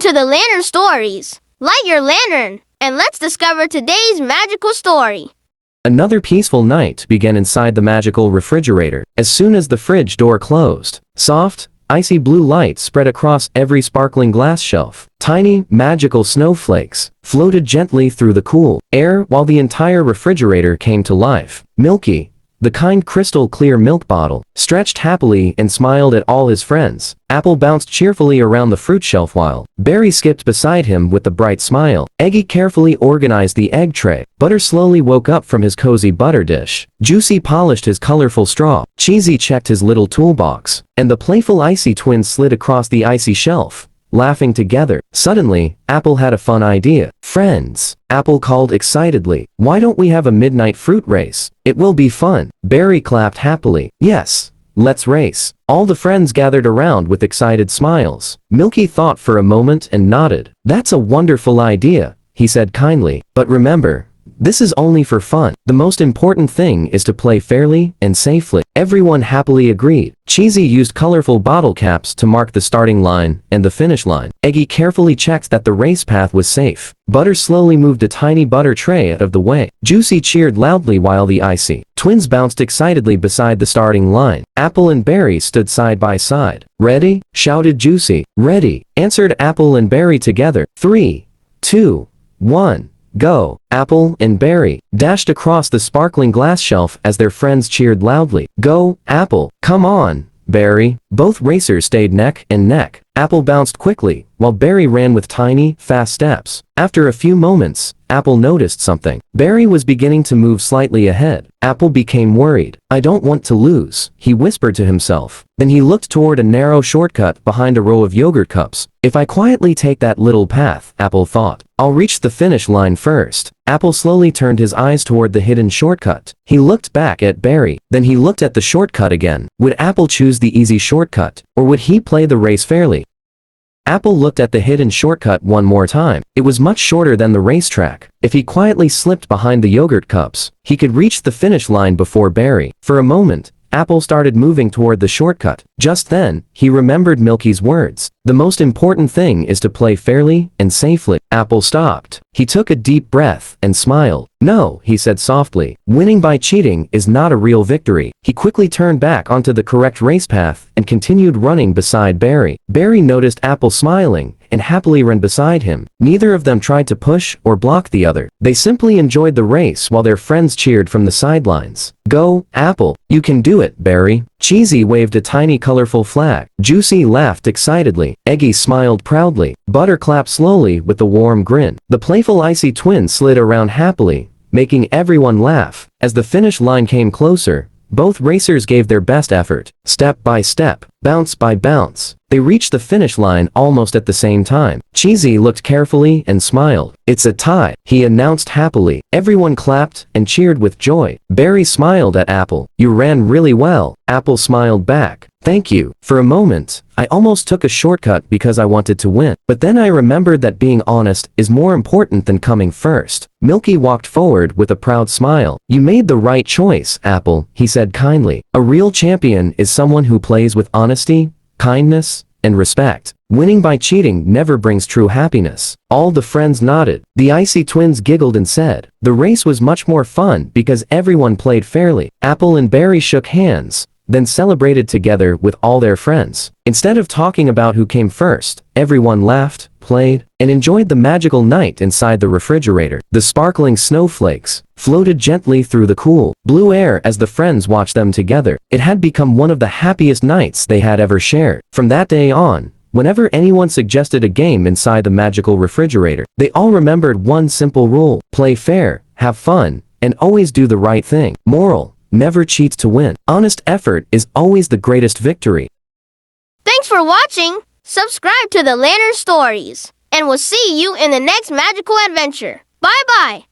to the Lantern Stories. Light your lantern, and let's discover today's magical story. Another peaceful night began inside the magical refrigerator. As soon as the fridge door closed, soft, icy blue light spread across every sparkling glass shelf. Tiny, magical snowflakes floated gently through the cool air while the entire refrigerator came to life. Milky, the kind crystal-clear milk bottle, stretched happily and smiled at all his friends. Apple bounced cheerfully around the fruit shelf while Berry skipped beside him with a bright smile. Eggy carefully organized the egg tray. Butter slowly woke up from his cozy butter dish. Juicy polished his colorful straw. Cheesy checked his little toolbox. And the playful Icey Twins slid across the icy shelf, laughing together. Suddenly, Apple had a fun idea. "Friends," Apple called excitedly, "why don't we have a midnight fruit race? It will be fun." Berry clapped happily. "Yes, let's race." All the friends gathered around with excited smiles. Milky thought for a moment and nodded. "That's a wonderful idea," he said kindly. "But remember, this is only for fun. The most important thing is to play fairly and safely." Everyone happily agreed. Cheesy used colorful bottle caps to mark the starting line and the finish line. Eggy carefully checked that the race path was safe. Butter slowly moved a tiny butter tray out of the way. Juicy cheered loudly while the Icey Twins bounced excitedly beside the starting line. Apple and Berry stood side by side. "Ready?" shouted Juicy. "Ready," answered Apple and Berry together. 3, 2, 1. Go! Apple and Berry dashed across the sparkling glass shelf as their friends cheered loudly. "Go, Apple! Come on, Berry!" Both racers stayed neck and neck. Apple bounced quickly, while Berry ran with tiny, fast steps. After a few moments, Apple noticed something. Berry was beginning to move slightly ahead. Apple became worried. "I don't want to lose," he whispered to himself. Then he looked toward a narrow shortcut behind a row of yogurt cups. "If I quietly take that little path," Apple thought, "I'll reach the finish line first." Apple slowly turned his eyes toward the hidden shortcut. He looked back at Berry. Then he looked at the shortcut again. Would Apple choose the easy shortcut, or would he play the race fairly? Apple looked at the hidden shortcut one more time. It was much shorter than the racetrack. If he quietly slipped behind the yogurt cups, he could reach the finish line before Berry. For a moment, Apple started moving toward the shortcut. Just then, he remembered Milky's words. "The most important thing is to play fairly and safely." Apple stopped. He took a deep breath and smiled. "No," he said softly. "Winning by cheating is not a real victory." He quickly turned back onto the correct race path and continued running beside Berry. Berry noticed Apple smiling and happily ran beside him. Neither of them tried to push or block the other. They simply enjoyed the race while their friends cheered from the sidelines. "Go, Apple! You can do it, Berry!" Cheesy waved a tiny colorful flag. Juicy laughed excitedly. Eggy smiled proudly. Butter clapped slowly with a warm grin. The playful Icey Twins slid around happily, making everyone laugh. As the finish line came closer, both racers gave their best effort. Step by step, bounce by bounce, they reached the finish line almost at the same time. Cheesy looked carefully and smiled. "It's a tie," he announced happily. Everyone clapped and cheered with joy. Berry smiled at Apple. "You ran really well." Apple smiled back. "Thank you." For a moment, I almost took a shortcut because I wanted to win. But then I remembered that being honest is more important than coming first. Milky walked forward with a proud smile. "You made the right choice, Apple," he said kindly. "A real champion is someone who plays with honesty, kindness, and respect. Winning by cheating never brings true happiness." All the friends nodded. The Icey Twins giggled and said, "The race was much more fun because everyone played fairly." Apple and Berry shook hands, then celebrated together with all their friends. Instead of talking about who came first, everyone laughed, played, and enjoyed the magical night inside the refrigerator. The sparkling snowflakes floated gently through the cool, blue air as the friends watched them together. It had become one of the happiest nights they had ever shared. From that day on, whenever anyone suggested a game inside the magical refrigerator, they all remembered one simple rule: play fair, have fun, and always do the right thing. Moral: never cheat to win. Honest effort is always the greatest victory. Thanks for watching. Subscribe to the Lantern Stories, and we'll see you in the next magical adventure. Bye-bye.